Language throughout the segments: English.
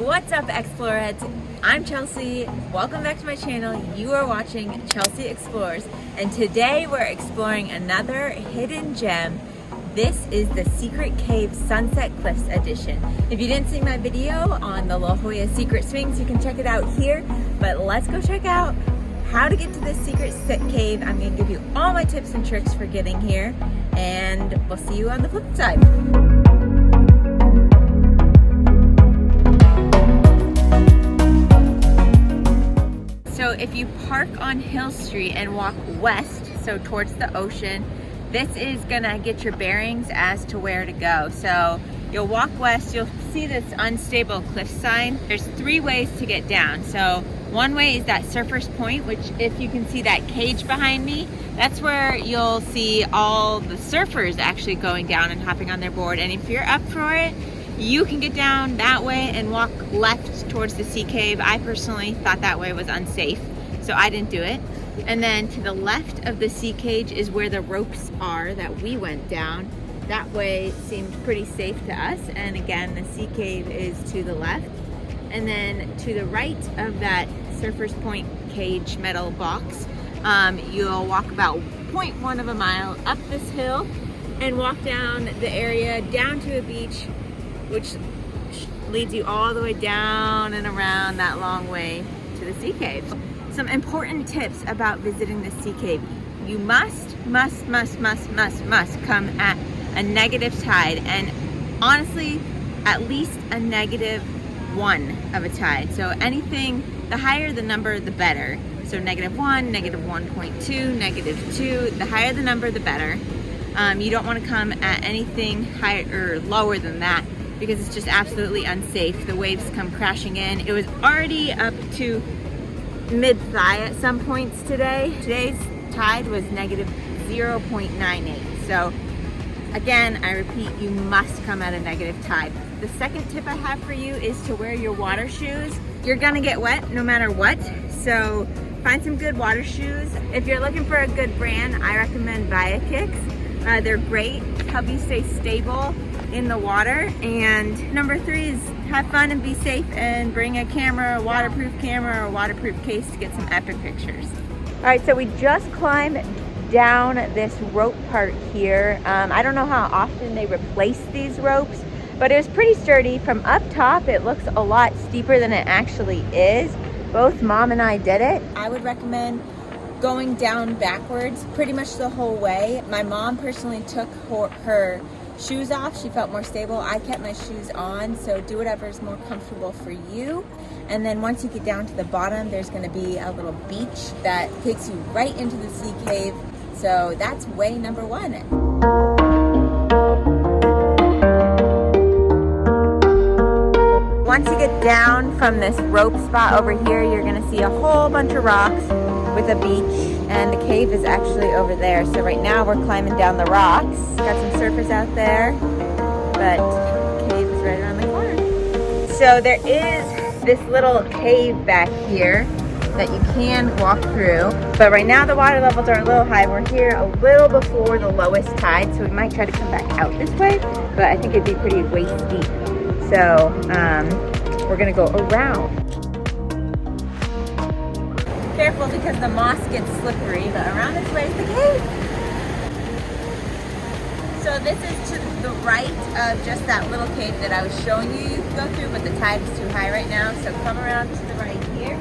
What's up, Exploreheads? I'm Chelsea. Welcome back to my channel. You are watching Chelsea Explores, and today we're exploring another hidden gem. This is the Secret Cave Sunset Cliffs edition. If you didn't see my video on the La Jolla Secret Sphinx, you can check it out here, but let's go check out how to get to this secret cave. I'm going to give you all my tips and tricks for getting here, and we'll see you on the flip side. So if you park on Hill Street and walk west, so towards the ocean, this is gonna get your bearings as to where to go. So you'll walk west, you'll see this unstable cliff sign. There's three ways to get down. So one way is that Surfer's Point, which if you can see that cage behind me, that's where you'll see all the surfers actually going down and hopping on their board. And if you're up for it, you can get down that way and walk left towards the sea cave. I personally thought that way was unsafe, so I didn't do it. And then to the left of the sea cage is where the ropes are that we went down. That way seemed pretty safe to us. And again, the sea cave is to the left. And then to the right of that Surfer's Point cage metal box, you'll walk about 0.1 of a mile up this hill and walk down the area down to a beach, which leads you all the way down and around that long way to the sea cave. Some important tips about visiting the sea cave. You must come at a negative tide, and honestly, at least a -1 of a tide. So anything, the higher the number, the better. So -1, -1.2, -2, the higher the number, the better. You don't want to come at anything higher or lower than that, because it's just absolutely unsafe. The waves come crashing in. It was already up to mid-thigh at some points today. Today's tide was -0.98. So again, I repeat, you must come at a negative tide. The second tip I have for you is to wear your water shoes. You're gonna get wet no matter what, so find some good water shoes. If you're looking for a good brand, I recommend Viakicks. They're great, help you stay stable in the water. And number 3 is have fun and be safe, and bring a camera, a waterproof camera or a waterproof case to get some epic pictures. All right, so we just climbed down this rope part here. I don't know how often they replace these ropes, but it was pretty sturdy. From up top, it looks a lot steeper than it actually is. Both Mom and I did it. I would recommend going down backwards pretty much the whole way. My mom personally took her shoes off. She felt more stable. I kept my shoes on, so do whatever is more comfortable for you. And then once you get down to the bottom, there's going to be a little beach that takes you right into the sea cave. So that's way number 1. Once you get down from this rope spot over here, you're going to see a whole bunch of rocks with a beach, and the cave is actually over there. So right now we're climbing down the rocks. Got some surfers out there, but the cave is right around the corner. So there is this little cave back here that you can walk through, but right now the water levels are a little high. We're here a little before the lowest tide, so we might try to come back out this way, but I think it'd be pretty waist deep. So we're gonna go around. Careful, because the moss gets slippery, but around this way is the cave. So this is to the right of just that little cave that I was showing you. You can go through, but the tide is too high right now, so come around to the right here.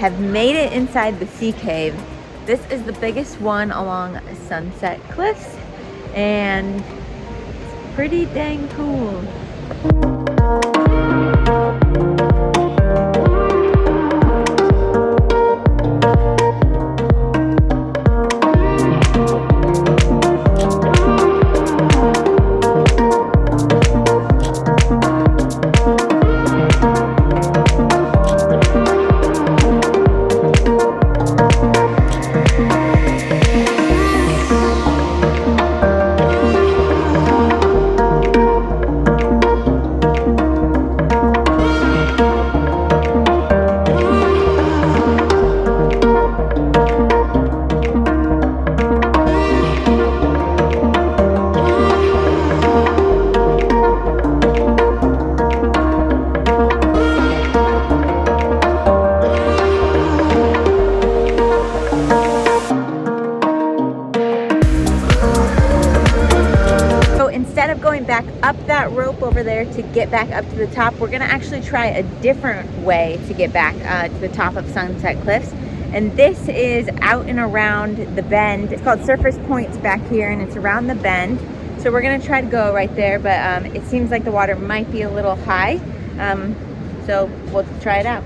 Have made it inside the sea cave. This is the biggest one along Sunset Cliffs, and it's pretty dang cool. over there to get back up to the top. We're gonna actually try a different way to get back to the top of Sunset Cliffs. And this is out and around the bend. It's called Surfers Point back here, and it's around the bend. So we're gonna try to go right there, but it seems like the water might be a little high. So we'll try it out.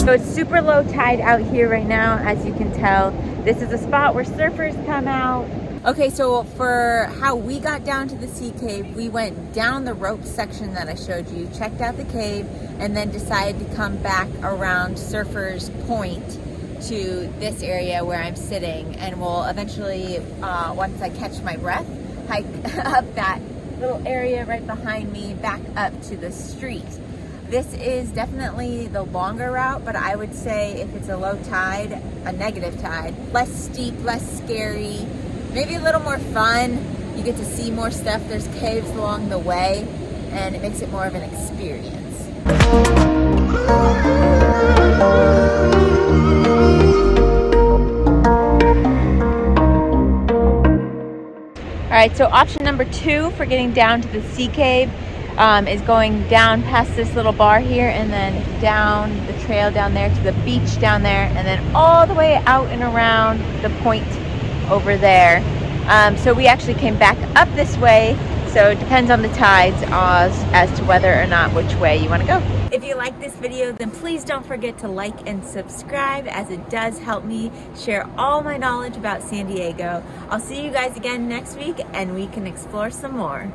So it's super low tide out here right now, as you can tell. This is a spot where surfers come out. Okay, so for how we got down to the sea cave, we went down the rope section that I showed you, checked out the cave, and then decided to come back around Surfers Point to this area where I'm sitting, and we'll eventually, once I catch my breath, hike up that little area right behind me back up to the street. This is definitely the longer route, but I would say if it's a low tide, a negative tide, less steep, less scary, maybe a little more fun. You get to see more stuff. There's caves along the way, and it makes it more of an experience. All right, so option number 2 for getting down to the sea cave is going down past this little bar here, and then down the trail down there to the beach down there, and then all the way out and around the point over there. So we actually came back up this way, so it depends on the tides as to whether or not which way you want to go. If you like this video, then please don't forget to like and subscribe, as it does help me share all my knowledge about San Diego. I'll see you guys again next week, and we can explore some more.